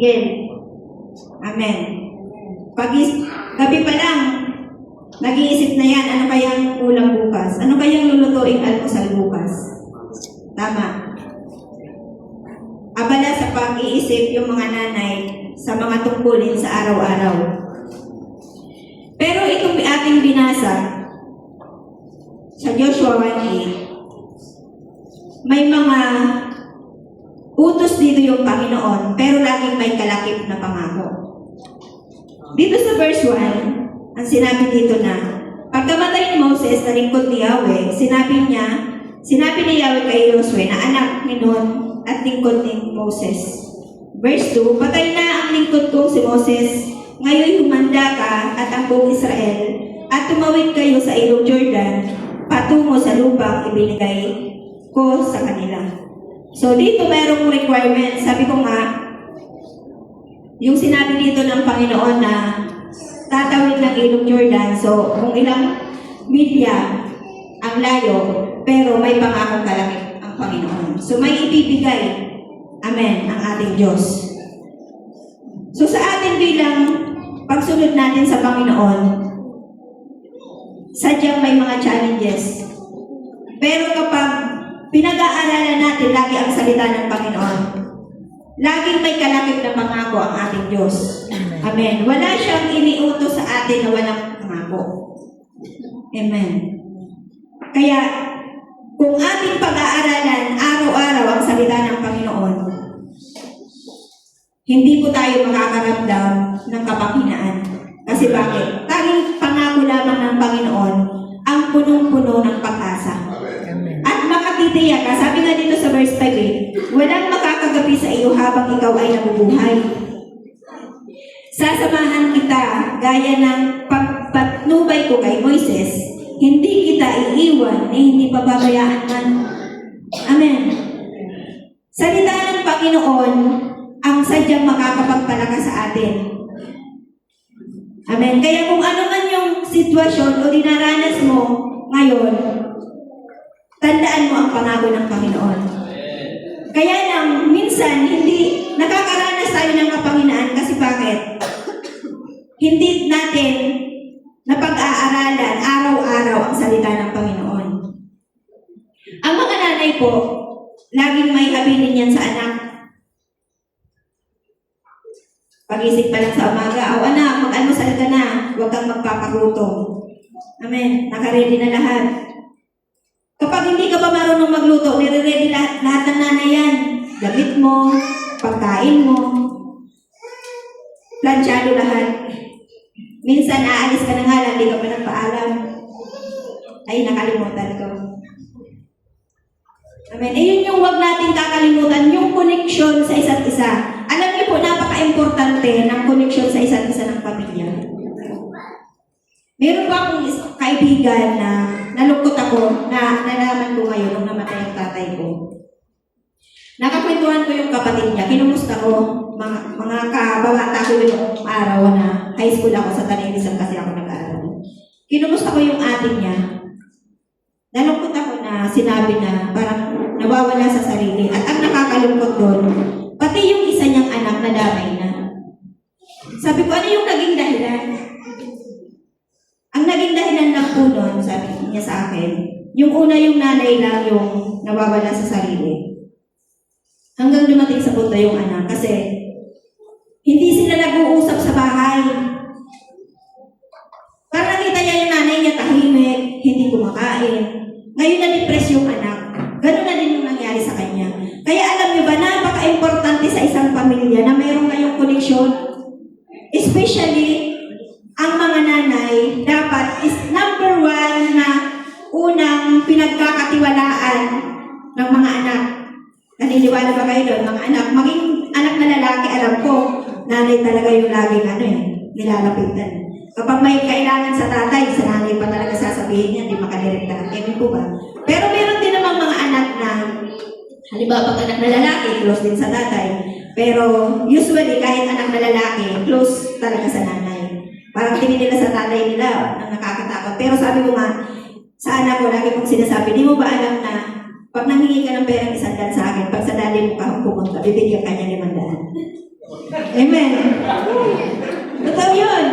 Miguel. Amen. Gabi pa lang, nag-iisip na yan, ano kayang ulam bukas? Ano kayang lulutuing almusal bukas? Tama. Abala sa pag-iisip yung mga nanay sa mga tungkulin sa araw-araw. Pero itong ating binasa sa Joshua 1:8, may mga utos dito yung Panginoon, pero laging may kalakip na pangako. Dito sa verse 1, ang sinabi dito na, pagkamatay ni Moses na lingkod ni Yahweh, sinabi ni Yahweh kay Joshua na anak ni Nun at lingkod ni Moses. Verse 2, patay na ang lingkod kong si Moses, ngayon humanda ka at ang buong Israel, at tumawid kayo sa ilog Jordan, patungo sa lupang ibinigay ko sa kanila. So dito mayroong requirement. Sabi ko nga, yung sinabi dito ng Panginoon na tatawid ng ilog Jordan, so kung ilang milya ang layo, pero may pangakong kalakip ang Panginoon. So may ibibigay, amen, ang ating Diyos. So sa atin bilang pagsunod natin sa Panginoon, sadyang may mga challenges. Pero kapag pinag-aaralan natin lagi ang salita ng Panginoon, laging may kalakip na pangako ang ating Diyos. Amen. Wala siyang iniutos sa atin na walang pangako. Amen. Kaya, kung ating pag-aaralan araw-araw ang salita ng Panginoon, hindi po tayo makakaramdam ng kapanghinaan. Kasi bakit? Tanging pangako lamang ng Panginoon ang punong-puno ng pag-asa. At makatitiyak ka, sabi nga dito sa verse 5, walang makakagapi sa iyo habang ikaw ay nabubuhay. Sasamahan kita gaya ng pagpatnubay ko kay Moises, hindi kita iiwan ni hindi pababayaan man. Amen. Salita ng Panginoon ang sadyang makakapagpalakas sa atin. Amen. Kaya kung ano man yung sitwasyon o dinaranas mo ngayon, tandaan mo ang pangako ng Panginoon. Kaya lang, minsan, hindi nakakaranas tayo ng kapanghinaan kasi bakit? Hindi natin napag-aaralan araw-araw ang salita ng Panginoon. Ang mga nanay po, laging may habilin yan sa anak. Pag-isip pa lang sa umaga, o anak, mag-almusal ka na, huwag kang magpapagutom. Amen. Nakaready na lahat. Kapag hindi ka pa marunong magluto, nire-ready lahat ng nanay yan. Damit mo, pagkain mo, planchado lahat. Minsan, aalis ka na nga lang, hindi ka pa nagpaalam. Ay, nakalimutan ko. Amen. Yun yung huwag natin kakalimutan, yung connection sa isa't isa. Alam niyo po, napaka-importante ng connection sa isa't isa ng pamilya. Meron pa akong kaibigan na nalungkot ako na nalaman ko ngayon nung namatay ang tatay ko. Nakakwentuhan ko yung kapatid niya. Kinumusta ko, mga kababata ko yung araw na high school ako sa Tanay-Rizal kasi ako nag-aaral. Kinumusta ko yung ate niya. Nalungkot ako na sinabi na parang nawawala sa sarili. At ang nakakalungkot doon, pati yung isa niyang anak na damay na. Sabi ko, ano yung naging dahilan? Ang naging dahilan lang po doon, sabi niya sa akin, yung una yung nanay lang yung nawawala sa sarili. Hanggang dumating sa punto yung anak. Kasi hindi sila nag-uusap sa bahay. Parang nakita niya yung nanay niya tahimik, hindi kumakain. Ngayon na-depress yung anak. Ganun na din yung nangyari sa kanya. Kaya alam niyo ba, napaka-importante sa isang pamilya na mayroon kayong connection. Especially, ang mga nanay dapat is number one na unang pinagkakatiwalaan ng mga anak. Naniniwala ba kayo doon, mga anak? Maging anak na lalaki, alam ko, nanay talaga yung laging nilalapitan. Kapag may kailangan sa tatay, sa nanay pa talaga sasabihin niya, hindi makadirektahan. Kaya po ba? Pero meron din namang mga anak na, halimbawa pag anak na lalaki, close din sa tatay. Pero usually, kahit anak na lalaki, close talaga sa nanay. Parang tingin nila sa tatay nila na nakakatakot. Pero sabi ko nga, sa anak ko, lagi kong sinasabi, di mo ba alam na pag nanghingi ka ng perang 100 sa akin, pag sa dali mo ka pumunta, bibigyan ka niya 500. Amen. Totoo yun.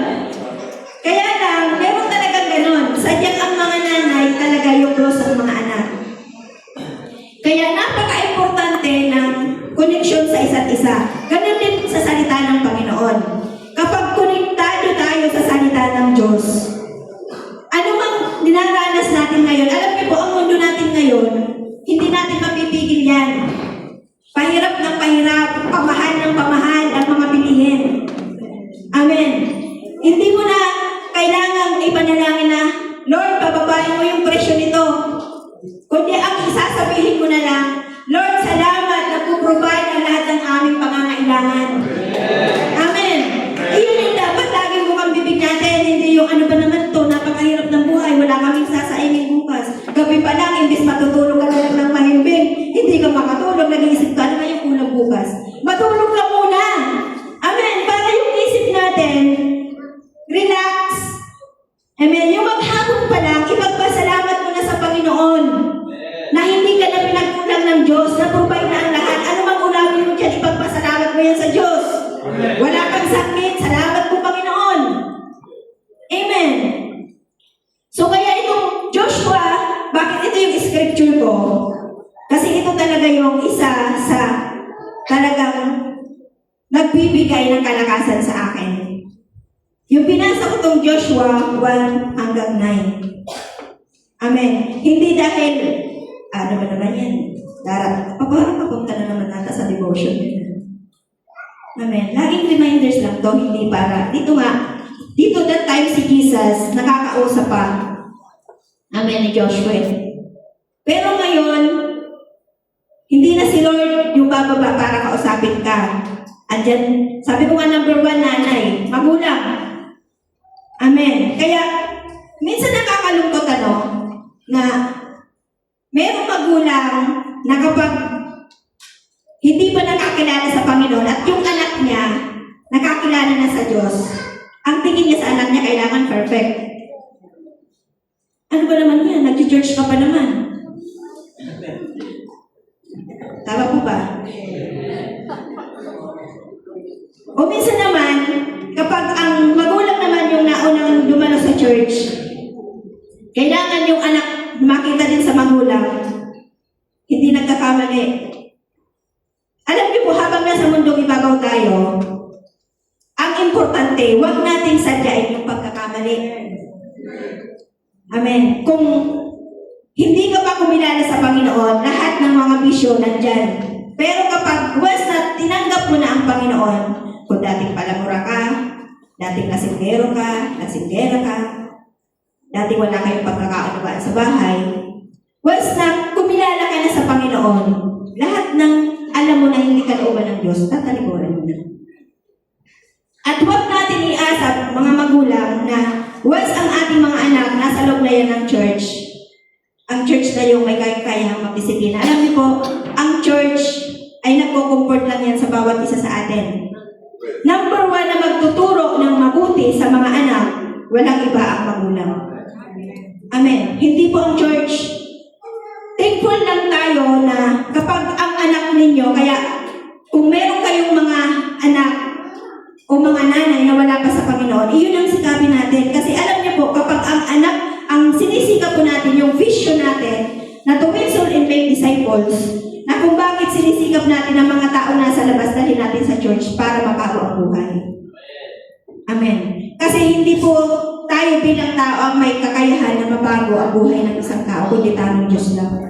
Kaya lang, meron talagang ganun. Sadyang ang mga nanay talaga yung close ang mga anak. Kaya napaka-importante ng connection sa isa't isa. Ganun din sa salita ng Panginoon. Kapag konektado tayo sa salita ng Diyos, ano mang dinaranas natin ngayon, alam niyo po, ang mundo natin ngayon, hindi natin mapipigil yan. Pahirap ng pahirap, pamahal ng pamahal ang mga bilihin. Amen. Hindi mo na kailangang ipanalangin na, Lord, pababain mo yung presyo nito. Kundi ang isasabihin mo na lang, Lord, salamat na puprovide ang lahat ng aming pangangailangan. Amen. Iyon yung dapat lagi mo kang bibig natin. Hindi yung ano ba naman to, napakahirap ng buhay, wala kaming sasaingin bukas. Gabi pa lang, imbis matutulog ka na lang ng mahimbing, hindi ka makatulog, nag-iisip ka, ano nga yung kulang bukas? Matulog ka muna. Amen. Para yung isip natin, relax. Amen. Yung maghapon pa lang, ipagpasalamat mo na sa Panginoon na hindi ka na pinagkulang ng Diyos, na provide na ang lahat. Ano mang ulamin mo dyan, ipagpasalamat mo yan sa Diyos. Wala kang sakit, salamat po Panginoon. Amen. So kaya itong Joshua, bakit ito yung scripture ko? Kasi ito talaga yung isa sa talagang nagbibigay ng kalakasan sa akin. Yung binasa ko itong Joshua 1 hanggang 9. Amen. Hindi dahil, ano ba naman yan? Parang papunta na naman nata sa devotion. Amen. Laging reminders lang to, hindi para. Dito that time si Jesus, nakakausap pa. Amen, ni Joshua. Pero ngayon, hindi na si Lord yung bababa para kausapin ka. Andyan, sabi ko nga number 1, nanay, magulang. Amen. Kaya, minsan nakakalungkot na mayroong magulang na kapag hindi pa nakakilala sa Panginoon at yung anak niya nakakilala na sa Diyos, ang tingin niya sa anak niya kailangan perfect. Ano ba naman yan? Nag-church ka pa naman. Tama po ba? O minsan naman, kapag ang magulang naman yung naunang dumalo sa church, kailangan yung anak makita din sa magulang, hindi nagkakamali. Alam niyo po, habang nasa mundong ibabaw tayo, ang importante, huwag nating sadyain yung pagkakamali. Amen. Kung hindi ka pa kumilala sa Panginoon, lahat ng mga bisyo nandyan. Pero kapag once na tinanggap mo na ang Panginoon, kung dating palamura ka, dating lasinggero ka, lasinggera ka, dating wala kayong pagkakaunawaan sa bahay, once na kumilala ka na sa Panginoon, lahat ng alam mo na hindi ka looban ng Diyos, tatalikuran mo na. At huwag natin iasap, mga magulang, na once ang ating mga anak nasa loob na yan ng church, ang church na yung may kaya-kaya magdisiplina. Alam niyo po, ang church ay nagko-comfort lang yan sa bawat isa sa atin. Number 1 na magtuturo ng mabuti sa mga anak, walang iba ang magulang. Amen. Hindi po ang church. Thankful lang tayo na kapag ang anak ninyo, kaya kung meron kayong mga anak o mga nanay na wala pa sa Panginoon, iyon ang sikapin natin. Kasi alam niyo po, kapag ang anak, ang sinisikap po natin, yung vision natin, na to win soul and make disciples, na kung bakit sinisikap natin ang mga tao nasa labas, dalhin natin sa church para mabago ang buhay. Amen. Kasi hindi po tayo bilang tao ang may kakayahan na mabago ang buhay ng isang tao, kundi tanong Diyos lang.